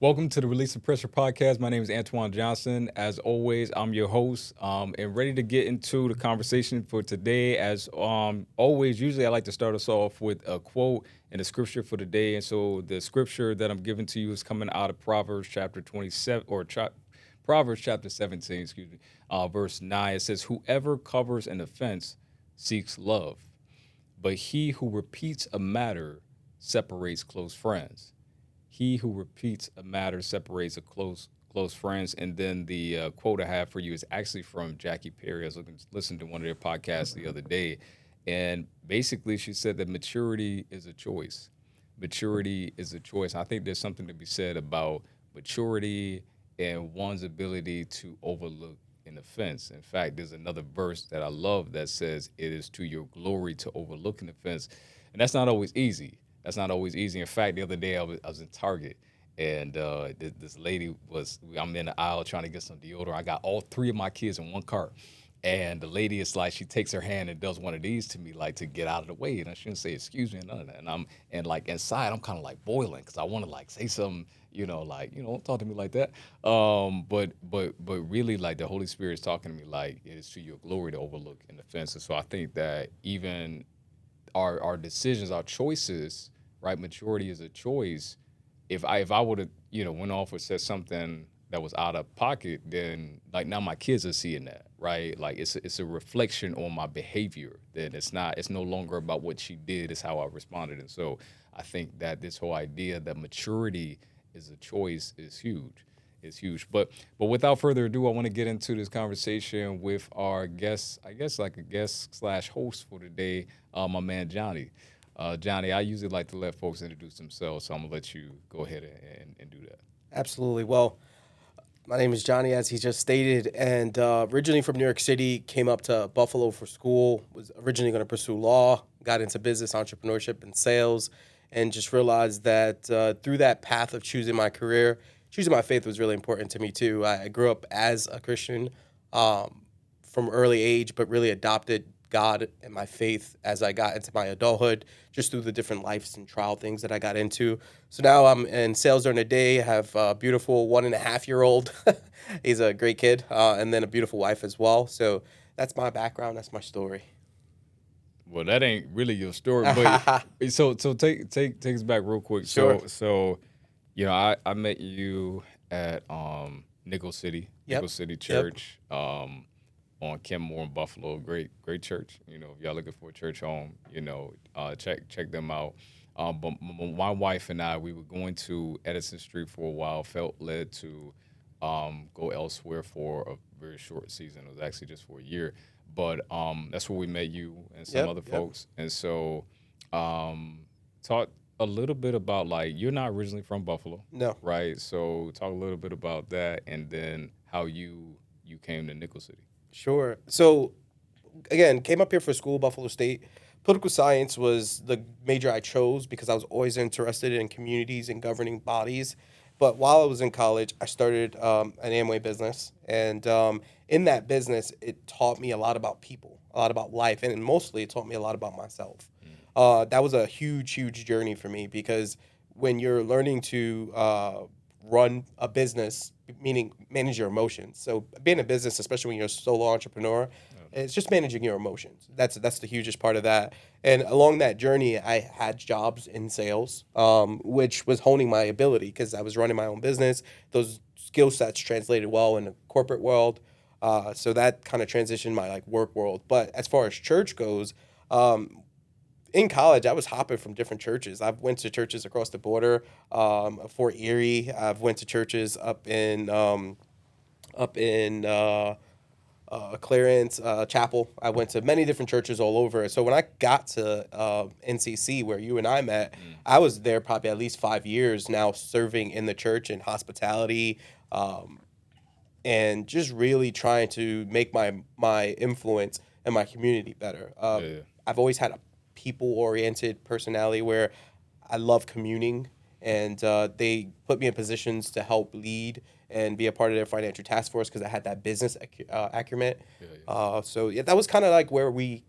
Welcome to the Release of Pressure podcast. My name is Antoine Johnson. As always, I'm your host and ready to get into the conversation for today. As always, usually I like to start us off with a quote and a scripture for the day. And so the scripture that I'm giving to you is coming out of Proverbs chapter 27, Proverbs chapter 17, verse 9. It says, "Whoever covers an offense seeks love, but he who repeats a matter separates close friends." He who repeats a matter separates a close friends. And then the quote I have for you is actually from Jackie Perry. I was listening to one of their podcasts the other day, and basically she said that maturity is a choice. Maturity is a choice. I think there's something to be said about maturity and one's ability to overlook an offense. In fact, there's another verse that I love that says, "It is to your glory to overlook an offense," and that's not always easy. That's not always easy. In fact, the other day I was in Target, and this lady I'm in the aisle trying to get some deodorant. I got all three of my kids in one cart. And the lady is like, she takes her hand and does one of these to me, like to get out of the way. And I shouldn't say excuse me and none of that. And like inside, I'm kind of like boiling because I want to like say something, like, don't talk to me like that. But really, like the Holy Spirit is talking to me like it is to your glory to overlook an offense. And so I think that even our decisions, our choices, right? Maturity is a choice. If I would have went off or said something that was out of pocket, then like now my kids are seeing that, right? Like it's a reflection on my behavior. That it's no longer about what she did, it's how I responded. And so I think that this whole idea that maturity is a choice is huge. It's huge. But without further ado, I want to get into this conversation with our guest, I guess like a guest slash host for today, my man Johnny. Johnny, I usually like to let folks introduce themselves, so I'm gonna let you go ahead and do that. Absolutely. Well, my name is Johnny, as he just stated, and originally from New York City, came up to Buffalo for school, was originally going to pursue law, got into business, entrepreneurship, and sales, and just realized that through that path of choosing my career, choosing my faith was really important to me too. I grew up as a Christian from early age, but really adopted God and my faith as I got into my adulthood, just through the different lives and trial things that I got into. So now I'm in sales during the day, have a beautiful 1.5 year old. He's a great kid, and then a beautiful wife as well. So that's my background. That's my story. Well, that ain't really your story, but so take us back real quick. Sure. I met you at Yep. Nickel City Yep. Church, on Kenmore in Buffalo. Great church. If y'all looking for a church home, check them out. But my wife and I, we were going to Edison Street for a while. Felt led to go elsewhere for a very short season. It was actually just for a year, but that's where we met you and some Yep. other Yep. folks. And so, talk a little bit about, like, you're not originally from Buffalo, No. right? So talk a little bit about that, and then how you came to Nickel City. Sure. So again, came up here for school, Buffalo State. Political science was the major I chose because I was always interested in communities and governing bodies. But while I was in college, I started an Amway business. And in that business, it taught me a lot about people, a lot about life, and mostly it taught me a lot about myself. That was a huge journey for me because when you're learning to run a business, meaning manage your emotions. So being a business, especially when you're a solo entrepreneur, it's just managing your emotions. That's the hugest part of that. And along that journey, I had jobs in sales, which was honing my ability because I was running my own business. Those skill sets translated well in the corporate world. So that kind of transitioned my like work world. But as far as church goes, in college, I was hopping from different churches. I've went to churches across the border, Fort Erie. I've went to churches up in Clarence, Chapel. I went to many different churches all over. So when I got to NCC, where you and I met, I was there probably at least 5 years now, serving in the church in hospitality, and just really trying to make my influence in my community better. Yeah. I've always had a people oriented personality where I love communing, and they put me in positions to help lead and be a part of their financial task force because I had that business acumen. So yeah, that was kind of like where we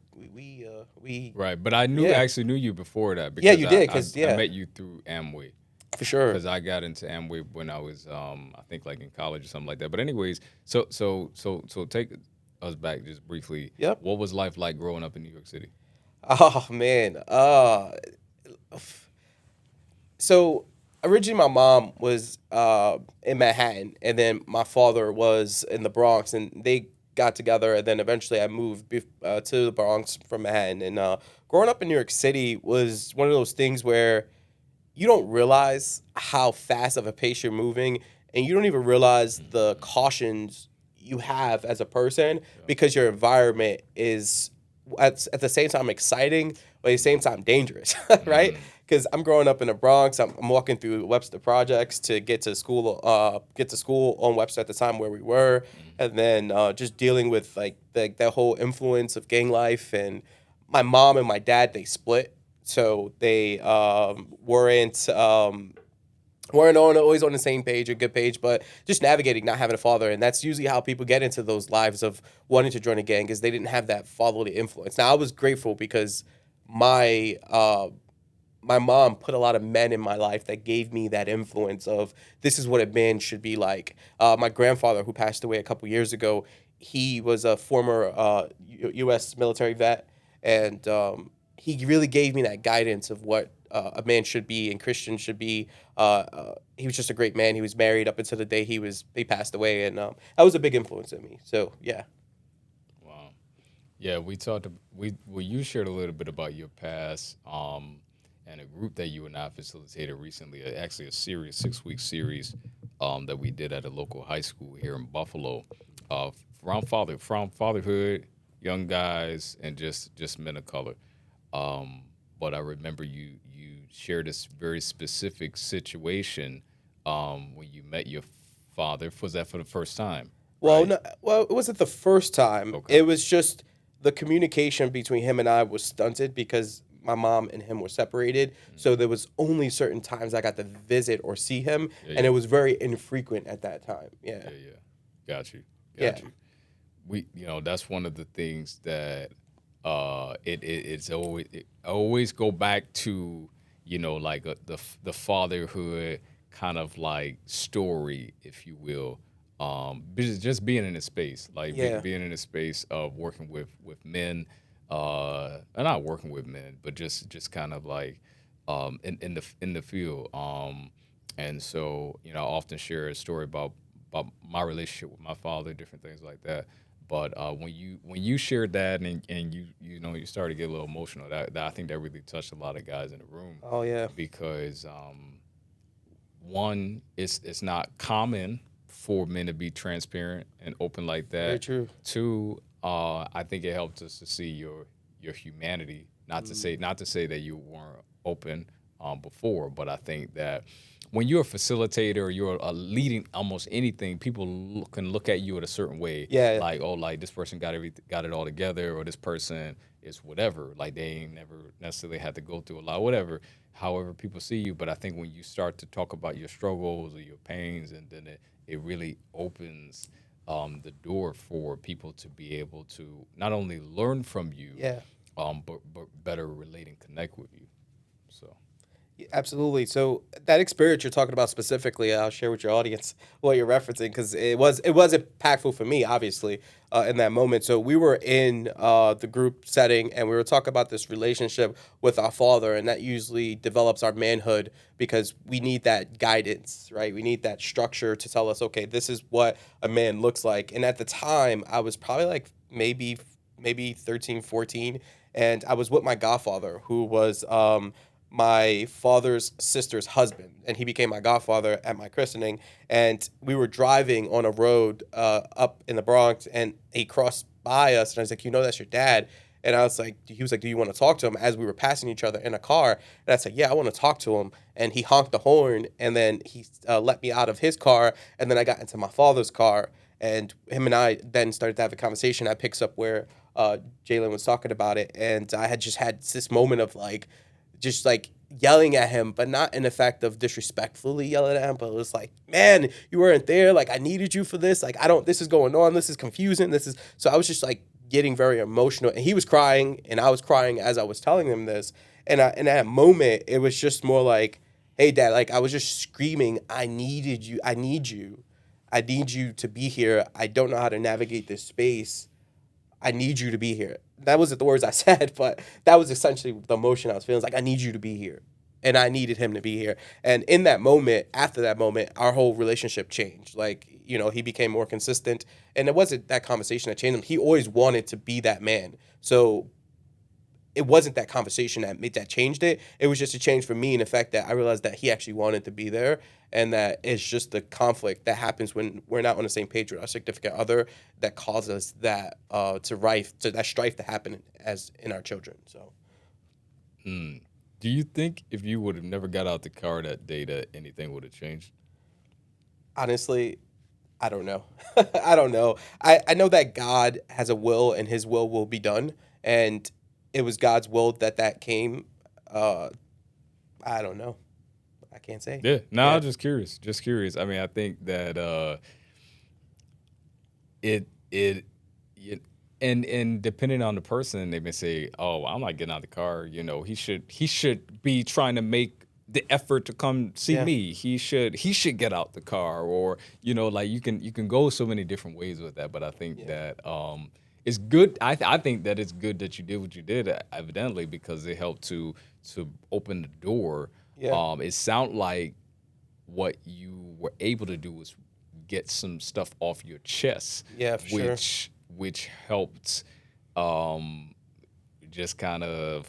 Right, but I yeah. actually knew you before that Yeah, because you did, I, 'cause, I yeah. met you through Amway. For sure. because I got into Amway when I was, I think, like in college or something like that. But anyways, so take us back just briefly. Yep. What was life like growing up in New York City? Oh man. So originally my mom was in Manhattan, and then my father was in the Bronx, and they got together, and then eventually I moved to the Bronx from Manhattan. And growing up in New York City was one of those things where you don't realize how fast of a pace you're moving, and you don't even realize the cautions you have as a person because your environment is at the same time exciting, but at the same time dangerous, right? Because I'm growing up in the Bronx, I'm walking through Webster projects to get to school on Webster at the time where we were, and then just dealing with like that whole influence of gang life. And my mom and my dad, they split, so they weren't always on the same page, a good page, but just navigating not having a father. And that's usually how people get into those lives of wanting to join a gang, is they didn't have that fatherly influence. Now I was grateful because my my mom put a lot of men in my life that gave me that influence of this is what a man should be like. My grandfather, who passed away a couple years ago, he was a former U.S. military vet, and he really gave me that guidance of what a man should be and Christian should be. He was just a great man. He was married up until the day he passed away, and that was a big influence on me. So yeah. Wow. Yeah, we talked. Well, you shared a little bit about your past, and a group that you and I facilitated recently. Actually, a series, 6-week series, that we did at a local high school here in Buffalo, from fatherhood, young guys, and just men of color. But I remember you shared this very specific situation when you met your father. Was that for the first time? Well, Right? no, well, it wasn't the first time. Okay. It was just the communication between him and I was stunted because my mom and him were separated. So there was only certain times I got to visit or see him, Yeah, and yeah. it was very infrequent at that time. Yeah. Yeah, yeah. Got you. Yeah. Got you. That's one of the things that it always go back to, like the fatherhood kind of like story, if you will. Just being in a space, like Yeah. being in a space of working with men, and not working with men, but just kind of like in the field. And so, I often share a story about my relationship with my father, different things like that. But when you shared that, and you started to get a little emotional, that I think that really touched a lot of guys in the room, Oh yeah. because one, it's not common for men to be transparent and open like Very that. true. Two, I think it helped us to see your humanity. Not to say that you weren't open before, but I think that when you're a facilitator or you're leading almost anything, people can look at you in a certain way. Yeah. Like, oh, like this person got it all together, or this person is whatever. Like they ain't never necessarily had to go through a lot, whatever. However people see you. But I think when you start to talk about your struggles or your pains, and then it really opens the door for people to be able to not only learn from you, Yeah. but better relate and connect with you. So. Absolutely. So that experience you're talking about specifically, I'll share with your audience what you're referencing, because it was impactful for me, obviously, in that moment. So we were in the group setting, and we were talking about this relationship with our father, and that usually develops our manhood because we need that guidance, right? We need that structure to tell us, okay, this is what a man looks like. And at the time, I was probably like maybe 13, 14, and I was with my godfather, who was my father's sister's husband, and he became my godfather at my christening. And we were driving on a road up in the Bronx, and he crossed by us, and I was like, that's your dad. And he was like, do you want to talk to him? As we were passing each other in a car, and I said, yeah, I want to talk to him. And he honked the horn, and then he let me out of his car, and then I got into my father's car, and him and I then started to have a conversation. I picks up where Jalen was talking about it, and I had just had this moment of just like yelling at him, but not in the fact of disrespectfully yelling at him, but it was like, man, you weren't there. Like, I needed you for this. Like, this is going on. This is confusing. So I was just like getting very emotional, and he was crying, and I was crying as I was telling him this. And in that moment, it was just more like, hey, Dad, like, I was just screaming, I needed you. I need you. I need you to be here. I don't know how to navigate this space. I need you to be here. That wasn't the words I said, but that was essentially the emotion I was feeling. It's like, I need you to be here. And I needed him to be here. And in that moment, after that moment, our whole relationship changed. Like, you know, he became more consistent. And it wasn't that conversation that changed him. He always wanted to be that man. So it wasn't that conversation that changed it. It was just a change for me in the fact that I realized that he actually wanted to be there, and that it's just the conflict that happens when we're not on the same page with our significant other that causes that that strife to happen as in our children. So, Do you think if you would have never got out the car that day that anything would have changed? honestly, I don't know. I don't know. I know that God has a will and his will be done. And it was God's will that came. I don't know. I can't say. Yeah, no, Yeah. I'm just curious. Just curious. I mean, I think that it it it and depending on the person, they may say, "Oh, I'm not getting out of the car." You know, he should be trying to make the effort to come see Yeah. me. He should get out the car, or you know, like you can go so many different ways with that. But I think that it's good. I think that it's good that you did what you did, evidently, because it helped to open the door. Yeah. It sounded like what you were able to do was get some stuff off your chest, Yeah, for sure. which helped just kind of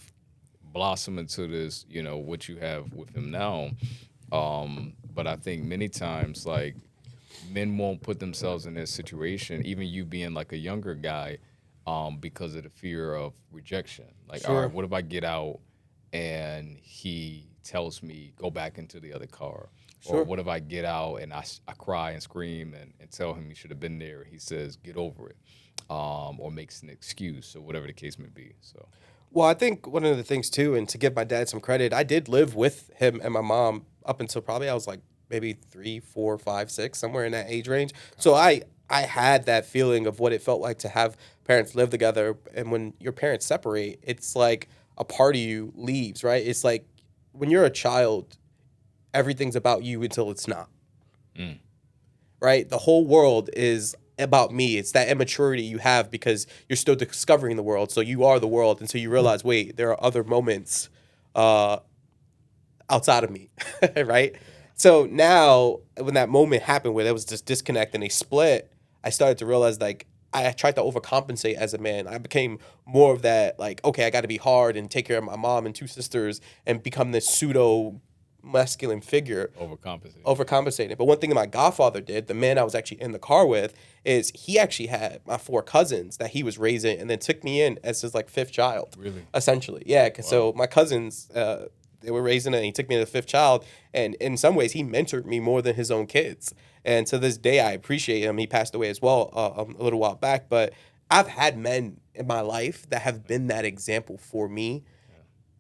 blossom into this, you know, what you have with him now. But I think many times, like, men won't put themselves in this situation, even you being like a younger guy, because of the fear of rejection. Like, all Sure. right, what if I get out and he tells me go back into the other car? Or Sure. what if I get out and I cry and scream and tell him he should have been there? He says, get over it, or makes an excuse, or whatever the case may be. So, Well, I think one of the things too, and to give my dad some credit, I did live with him and my mom up until probably I was like maybe 3, 4, 5, 6, somewhere in that age range. So I had that feeling of what it felt like to have parents live together, and when your parents separate, it's like a part of you leaves, right? It's like when you're a child, everything's about you until it's not. Right? The whole world is about me. It's that immaturity you have because you're still discovering the world. So you are the world until you realize, wait, there are other moments outside of me, right? So now, when that moment happened where there was this disconnect and they split, I started to realize, like, I tried to overcompensate as a man. I became more of that, like, okay, I got to be hard and take care of my mom and 2 sisters and become this pseudo masculine figure, overcompensating. But one thing that my godfather did, the man I was actually in the car with, is he actually had my 4 cousins that he was raising and then took me in as his like 5th child. Really? Essentially. Yeah. So my cousins, they were raising it and he took me to the 5th child. And in some ways, he mentored me more than his own kids. And to this day, I appreciate him. He passed away as well a little while back. But I've had men in my life that have been that example for me.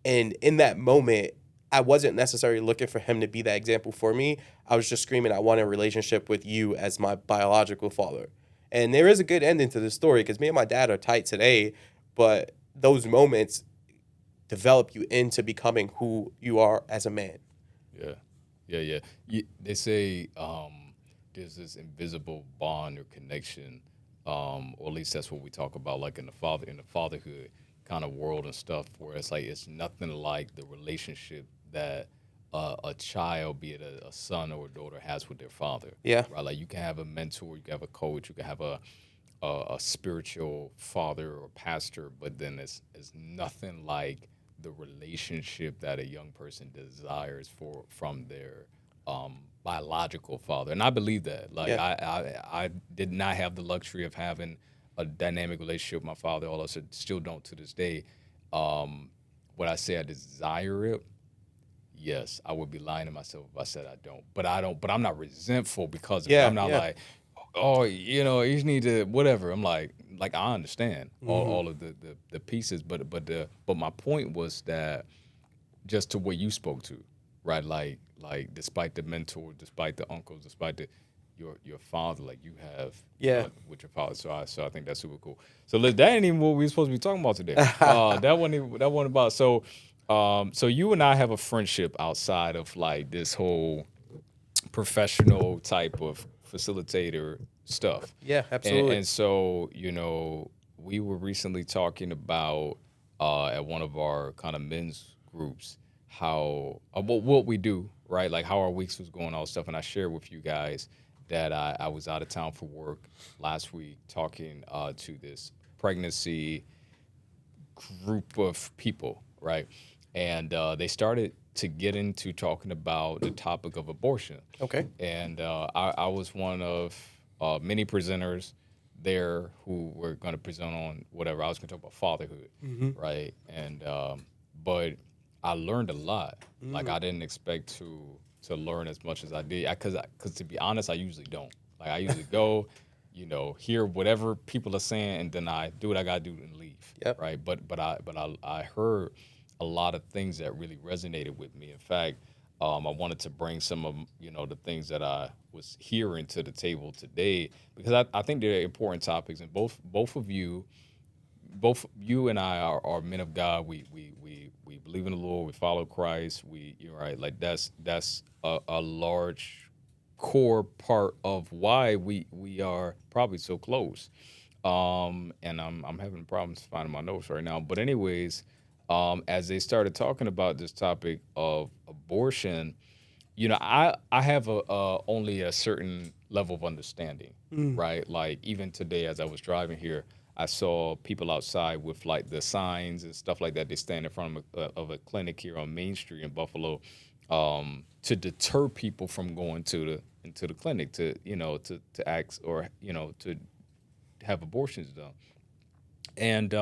And in that moment, I wasn't necessarily looking for him to be that example for me. I was just screaming, I want a relationship with you as my biological father. And there is a good ending to this story because me and my dad are tight today, but those moments develop you into becoming who you are as a man. yeah, yeah. They say there's this invisible bond or connection, or at least that's what we talk about, like in the fatherhood kind of world and stuff, where it's like it's nothing like the relationship that a child, be it a son or a daughter, has with their father. Yeah. Right. Like you can have a mentor, you can have a coach, you can have a spiritual father or pastor, but then it's nothing like the relationship that a young person desires from their biological father. And I believe that. Like Yeah. I did not have the luxury of having a dynamic relationship with my father, although I still don't to this day. What I say I desire it, yes, I would be lying to myself if I said I don't. But I don't. But I'm not resentful because of it. Yeah. I'm not Yeah. like, oh, you know, you just need to whatever. I'm like I understand all of the pieces. But my point was that just to what you spoke to, right? Like despite the mentor, despite the uncles, despite your father, like you have Yeah. with your father. So I think that's super cool. So that ain't even what we were supposed to be talking about today. That wasn't about. So So you and I have a friendship outside of like this whole professional type of facilitator stuff. Yeah, And, absolutely. and so, we were recently talking about at one of our kind of men's groups how what we do, right? Like how our weeks was going, all stuff. And I shared with you guys that I was out of town for work last week talking to this pregnancy group of people, right? And they started to get into talking about the topic of abortion. Okay. And I was one of many presenters there who were going to present on whatever. I was going to talk about fatherhood, Mm-hmm. right? And but I learned a lot. Like I didn't expect to learn as much as I did. Because to be honest, I usually don't. Like I usually go, hear whatever people are saying, and then I do what I gotta do and leave. Yep. Right. But I heard a lot of things that really resonated with me. In fact, I wanted to bring some of the things that I was hearing to the table today because I think they're important topics, and both you and I are men of God. We believe in the Lord. We follow Christ. You're right. Like that's a large core part of why we are probably so close. And I'm having problems finding my notes right now. But anyways, as they started talking about this topic of abortion, I have only a certain level of understanding, Mm. right? Like even today, as I was driving here, I saw people outside with like the signs and stuff like that. They stand in front of a clinic here on Main Street in Buffalo, to deter people from going into the clinic to ask or to have abortions done. And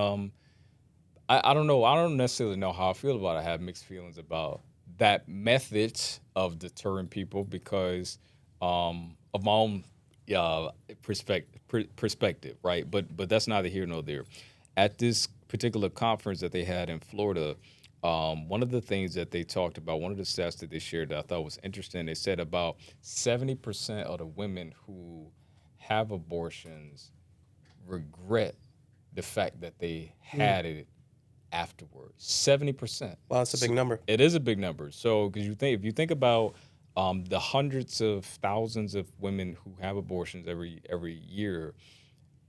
I don't know. I don't necessarily know how I feel about it. I have mixed feelings about that method of deterring people because of my own perspective, right? But that's neither here nor there. At this particular conference that they had in Florida, one of the things that they talked about, one of the stats that they shared that I thought was interesting, they said about 70% of the women who have abortions regret the fact that they Mm. had it afterwards. 70%. Wow, that's a big number. It is a big number. So, because if you think about the hundreds of thousands of women who have abortions every year,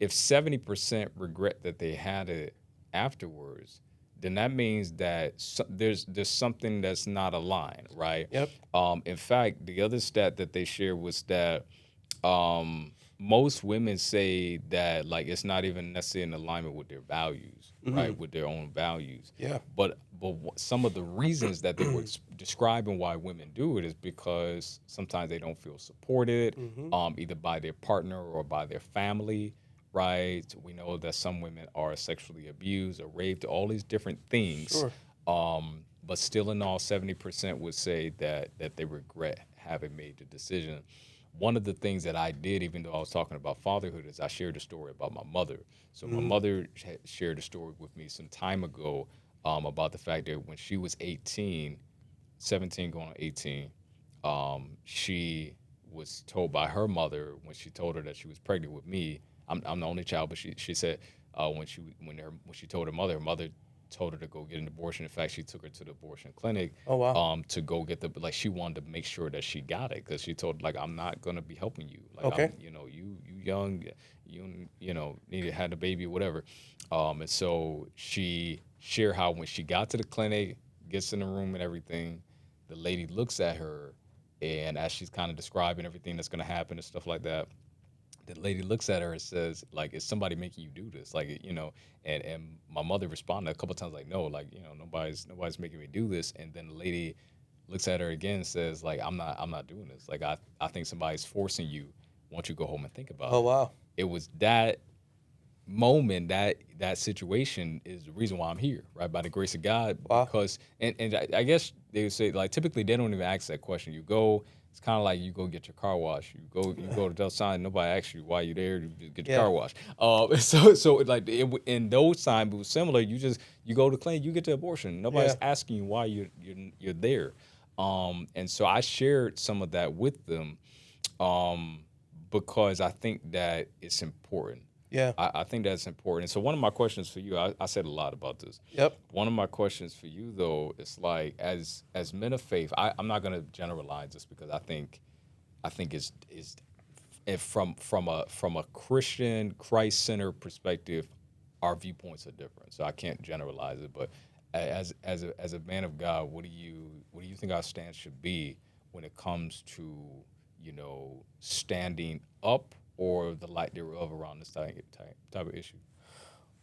if 70% regret that they had it afterwards, then that means that there's something that's not aligned, right? Yep. In fact, the other stat that they shared was that most women say that like it's not even necessarily in alignment with their values, Mm. right? With their own values. Yeah. But some of the reasons that they were describing why women do it is because sometimes they don't feel supported, Mm-hmm. either by their partner or by their family, right? We know that some women are sexually abused or raped, all these different things. Sure. But still, in all, 70% would say that they regret having made the decision. One of the things that I did, even though I was talking about fatherhood, is I shared a story about my mother. So my Mm. mother shared a story with me some time ago about the fact that when she was 18, 17 going on 18, she was told by her mother when she told her that she was pregnant with me. I'm the only child, but she said when she told her mother told her to go get an abortion. In fact, she took her to the abortion clinic Oh wow. to go get the like she wanted to make sure that she got it because she told like I'm not gonna be helping you like Okay. I'm you young need to have the baby or whatever, and so she shared how when she got to the clinic, gets in the room and everything, the lady looks at her, and as she's kind of describing everything that's gonna happen and stuff like that, the lady looks at her and says, like, is somebody making you do this? Like, and my mother responded a couple times like, no, like, nobody's making me do this. And then the lady looks at her again and says, like, I'm not doing this. Like, I think somebody's forcing you. Why don't you go home and think about Oh it? wow. It was that moment, that situation is the reason why I'm here, right? By the grace of God, Wow. because and I guess they would say like typically they don't even ask that question. You go, it's kind of like you go get your car washed. You go to Del Sign, nobody asks you why you're there. You just get your Yeah. car washed. So like in those times it was similar. You go to clinic, you get the abortion. Nobody's Yeah. asking you why you're there. And so I shared some of that with them, because I think that it's important. Yeah. I think that's important. So one of my questions for you, I said a lot about this. Yep. One of my questions for you though is like as men of faith, I'm not gonna generalize this because I think is if from a Christian Christ centered perspective, our viewpoints are different. So I can't generalize it, but as a man of God, what do you think our stance should be when it comes to standing up or the light thereof around this type of issue?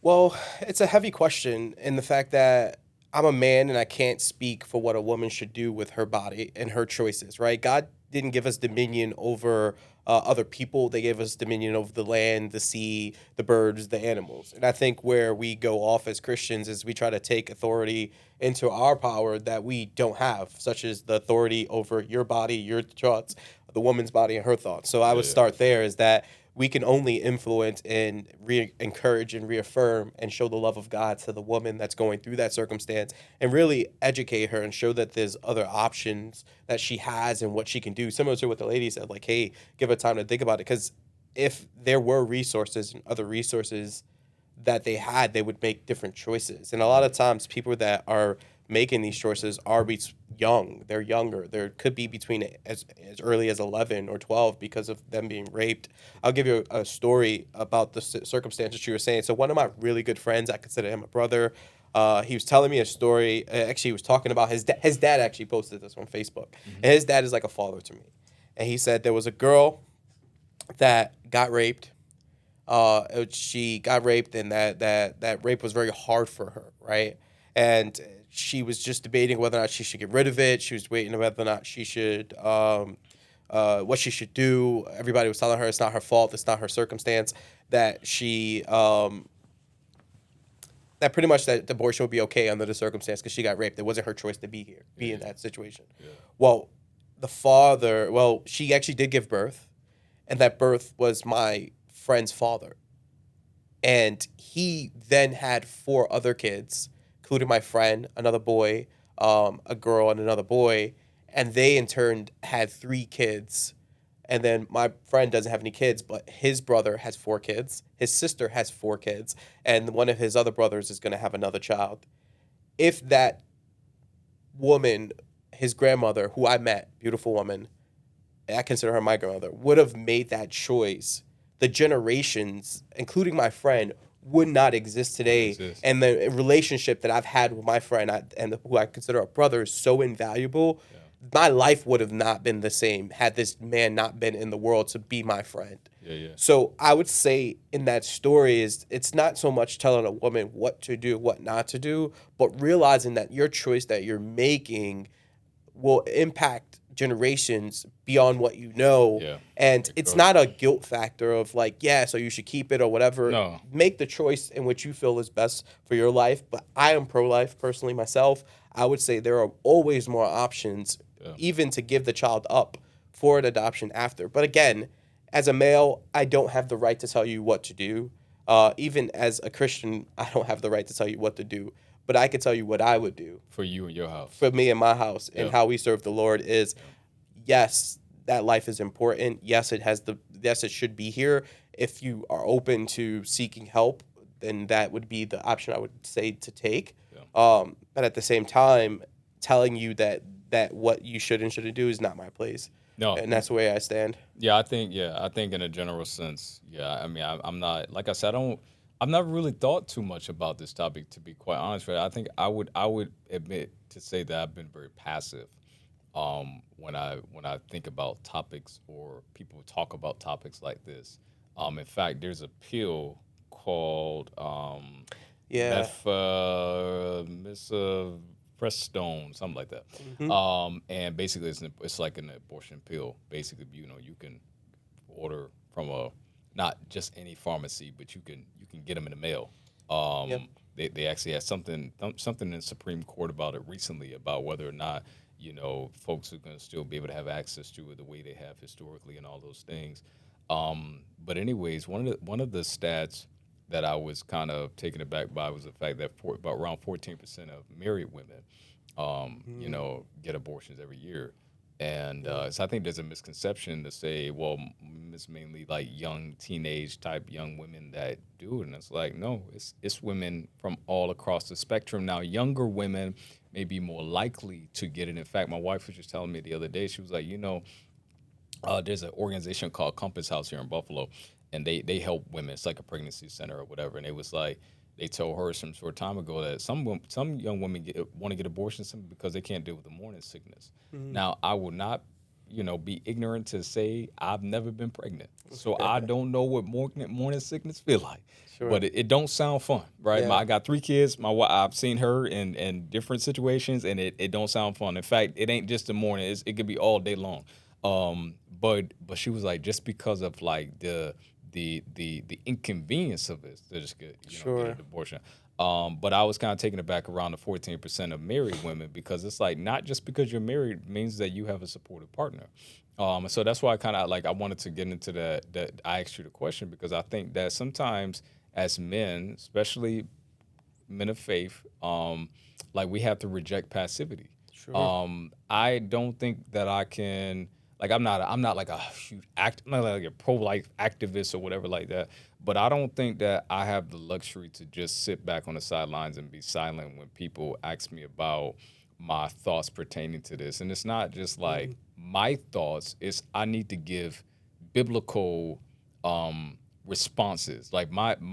Well, it's a heavy question in the fact that I'm a man and I can't speak for what a woman should do with her body and her choices, right? God didn't give us dominion over other people. They gave us dominion over the land, the sea, the birds, the animals. And I think where we go off as Christians is we try to take authority into our power that we don't have, such as the authority over your body, your thoughts, the woman's body and her thoughts. So I would Yeah. start there is that we can only influence and encourage and reaffirm and show the love of God to the woman that's going through that circumstance and really educate her and show that there's other options that she has and what she can do. Similar to what the lady said, like, hey, give her time to think about it. Because if there were resources and other resources that they had, they would make different choices. And a lot of times, people that are making these choices are young. They're younger. There could be between as early as 11 or 12 because of them being raped. I'll give you a story about the circumstances you were saying. So one of my really good friends, I consider him a brother. He was telling me a story. Actually, he was talking about his dad. His dad actually posted this on Facebook. And his dad is like a father to me. And he said there was a girl that got raped. She got raped, and that rape was very hard for her, right? And she was just debating whether or not she should get rid of it. She was waiting whether or not she should, what she should do. Everybody was telling her it's not her fault, it's not her circumstance. That that pretty much that the abortion would be okay under the circumstance because she got raped. It wasn't her choice to be here, be in that situation. Yeah. Well, she actually did give birth, and that birth was my friend's father. And he then had 4 other kids, including my friend, another boy, a girl, and another boy. And they, in turn, had 3 kids. And then my friend doesn't have any kids, but his brother has 4 kids. His sister has 4 kids. And one of his other brothers is going to have another child. If that woman, his grandmother, who I met, beautiful woman, I consider her my grandmother, would have made that choice, the generations, including my friend, would not exist today. Exist. And the relationship that I've had with my friend and who I consider a brother is so invaluable. Yeah. My life would have not been the same had this man not been in the world to be my friend. Yeah, yeah. So I would say in that story is it's not so much telling a woman what to do, what not to do, but realizing that your choice that you're making will impact generations beyond what you know. Yeah. And it's not a guilt factor of like, yeah, so you should keep it or whatever. No. Make the choice in which you feel is best for your life. But I am pro-life personally myself. I would say there are always more options, even to give the child up for an adoption after. But again, as a male, I don't have the right to tell you what to do. Even as a Christian, I don't have the right to tell you what to do. But I can tell you what I would do For you and your house. for me and my house and Yeah. how we serve the Lord is, yes, that life is important. Yes, yes, it should be here. If you are open to seeking help, then that would be the option I would say to take. Yeah. But at the same time, telling you that what you should and shouldn't do is not my place. No. And that's the way I stand. I think in a general sense, I mean, I'm not, like I said, I've never really thought too much about this topic, to be quite honest with you. I think I would admit to say that I've been very passive when I think about topics or people talk about topics like this. In fact, there's a pill called Yeah. Prestone, something like that. And basically, it's like an abortion pill. Basically, you can order from not just any pharmacy, but you can get them in the mail. Yep. They actually had something in the Supreme Court about it recently about whether or not folks are going to still be able to have access to it the way they have historically and all those things. But anyways, one of the stats that I was kind of taken aback by was the fact that about around 14% of married women, get abortions every year. And so I think there's a misconception to say, well, it's mainly like young teenage type young women that do it. And it's like, no, it's women from all across the spectrum. Now, younger women may be more likely to get it. In fact, my wife was just telling me the other day, she was like, there's an organization called Compass House here in Buffalo, and they help women. It's like a pregnancy center or whatever. And it was like they told her some short time ago that some young women want to get abortions simply because they can't deal with the morning sickness. Now, I will not, be ignorant to say I've never been pregnant, so I don't know what morning sickness feel like. Sure. But it don't sound fun, right? Yeah. I got 3 kids. I've seen her in different situations, and it don't sound fun. In fact, it ain't just the morning; it could be all day long. But she was like, just because of like the inconvenience of it, to just get Sure. get an abortion. But I was kind of taking it back around the 14% of married women, because it's like not just because you're married means that you have a supportive partner. So that's why I wanted to get into that I asked you the question, because I think that sometimes as men, especially men of faith, like we have to reject passivity. Sure. I don't think that I can. Like I'm not like a huge I'm not like a pro-life activist or whatever like that. But I don't think that I have the luxury to just sit back on the sidelines and be silent when people ask me about my thoughts pertaining to this. And it's not just like my thoughts; it's I need to give biblical responses. Like my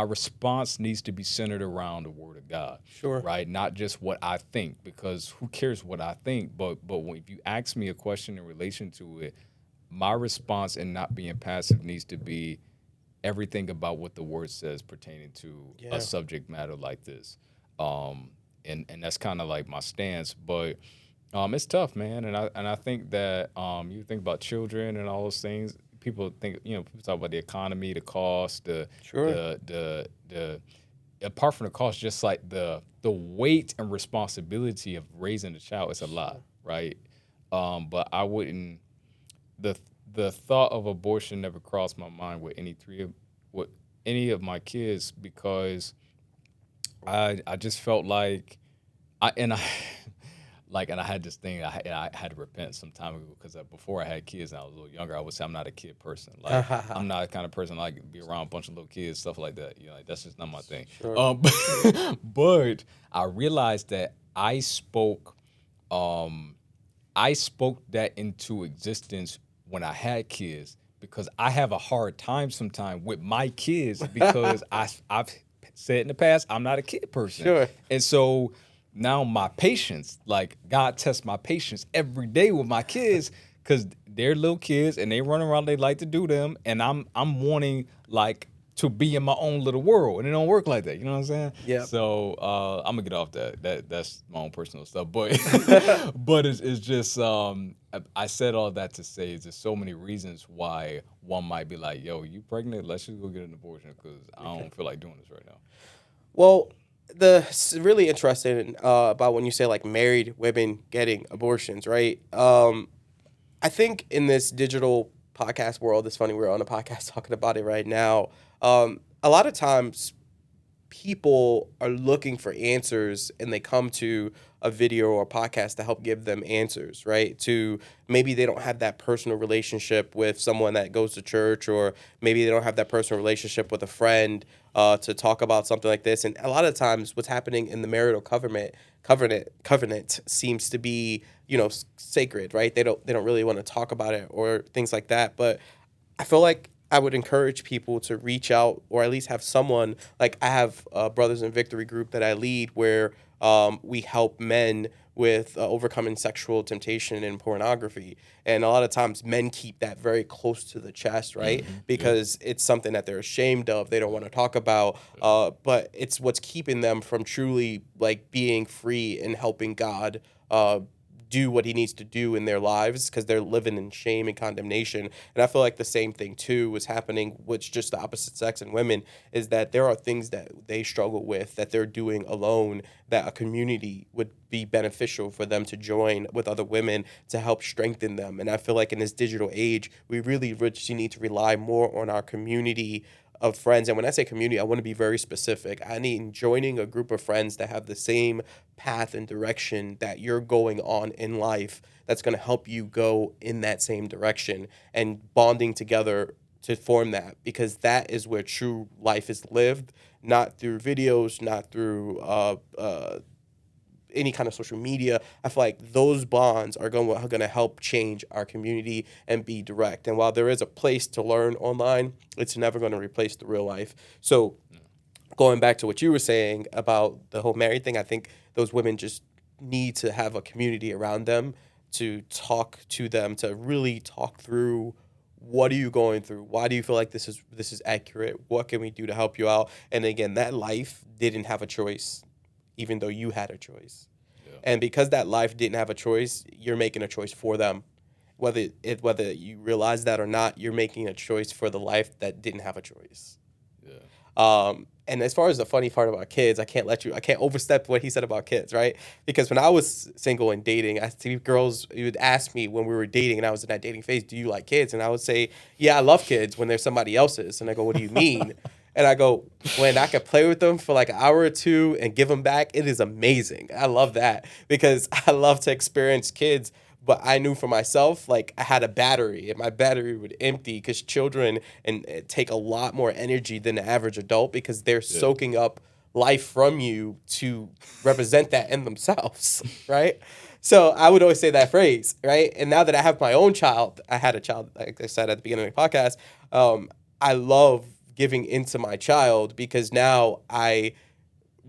response needs to be centered around the Word of God, Sure. right? Not just what I think, because who cares what I think? But if you ask me a question in relation to it, my response, and not being passive, needs to be everything about what the Word says pertaining to Yeah. a subject matter like this. And that's kind of like my stance. But it's tough, man. And I think that you think about children and all those things. People think, people talk about the economy, the cost, Sure. the apart from the cost, just like the weight and responsibility of raising a child, it's a lot, right? But I wouldn't. the The thought of abortion never crossed my mind with any of my kids, because I just felt like I like, and I had this thing. I had to repent some time ago, because before I had kids and I was a little younger, I would say I'm not a kid person. Like, I'm not the kind of person like be around a bunch of little kids, stuff like that. Like, that's just not my thing. Sure. But I realized that I spoke that into existence when I had kids, because I have a hard time sometimes with my kids, because I've said in the past I'm not a kid person. Sure. And so now my patience, like God tests my patience every day with my kids, because they're little kids and they run around, they like to do them, and I'm wanting like to be in my own little world, and it don't work like that. You know what I'm saying? Yep. So I'm gonna get off that's my own personal stuff, but but it's just I said all that to say there's so many reasons why one might be like, yo, you pregnant? Let's just go get an abortion, because I don't feel like doing this right now. Well, it's really interesting about when you say like married women getting abortions, right? I think in this digital podcast world, it's funny, we're on a podcast talking about it right now. A lot of times people are looking for answers and they come to a video or a podcast to help give them answers, right? To maybe they don't have that personal relationship with someone that goes to church, or maybe they don't have that personal relationship with a friend to talk about something like this. And a lot of times what's happening in the marital covenant seems to be, sacred, right? They don't really want to talk about it or things like that. But I feel like I would encourage people to reach out, or at least have someone, like I have a Brothers in Victory group that I lead, where we help men with overcoming sexual temptation and pornography. And a lot of times men keep that very close to the chest, right? Because it's something that they're ashamed of. They don't want to talk about, but it's what's keeping them from truly like being free and helping God do what he needs to do in their lives, because they're living in shame and condemnation. And I feel like the same thing too was happening with just the opposite sex and women, is that there are things that they struggle with that they're doing alone, that a community would be beneficial for them to join with other women to help strengthen them. And I feel like in this digital age, we really need to rely more on our community of friends. And when I say community, I want to be very specific. I need joining a group of friends that have the same path and direction that you're going on in life, that's going to help you go in that same direction, and bonding together to form that, because that is where true life is lived, not through videos, not through any kind of social media. I feel like those bonds are going to help change our community and be direct. And while there is a place to learn online, it's never going to replace the real life. So going back to what you were saying about the whole married thing, I think those women just need to have a community around them to talk to them, to really talk through, what are you going through? Why do you feel like this is accurate? What can we do to help you out? And again, that life didn't have a choice, even though you had a choice. Yeah. And because that life didn't have a choice, you're making a choice for them. Whether you realize that or not, you're making a choice for the life that didn't have a choice. Yeah. And as far as the funny part about kids, I can't overstep what he said about kids, right? Because when I was single and dating, I see girls would ask me when we were dating and I was in that dating phase, do you like kids? And I would say, yeah, I love kids when they're somebody else's. And I go, what do you mean? And I go, when I could play with them for like an hour or two and give them back, it is amazing. I love that because I love to experience kids. But I knew for myself, like I had a battery and my battery would empty, because children take a lot more energy than the average adult, because they're soaking up life from you to represent that in themselves, right? So I would always say that phrase, right? And now that I have my own child, I had a child, like I said at the beginning of the podcast, I love giving into my child, because now I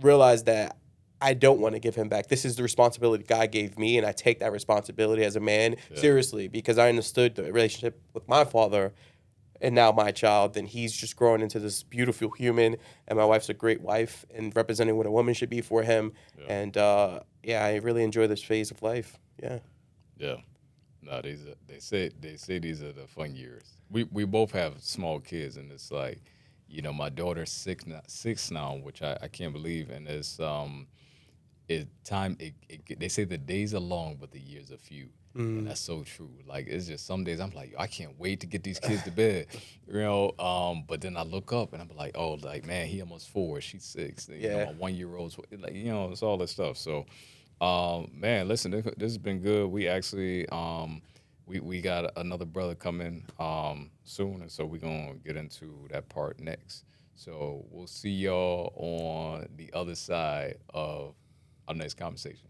realize that I don't want to give him back. This is the responsibility God gave me, and I take that responsibility as a man seriously, because I understood the relationship with my father and now my child, and he's just growing into this beautiful human, and my wife's a great wife and representing what a woman should be for him. Yeah. And I really enjoy this phase of life. Yeah. Yeah. No, they say these are the fun years. We both have small kids, and it's like, my daughter's six now, which I can't believe, and it's they say the days are long, but the years are few. And that's so true. Like, it's just some days I'm like, I can't wait to get these kids to bed, but then I look up and I'm like, oh, like, man, he almost 4, she's 6. My 1-year-old's like, it's all this stuff. So, man, listen, this has been good. We actually, we got another brother coming soon, and so we're gonna get into that part next. So we'll see y'all on the other side of our next conversation.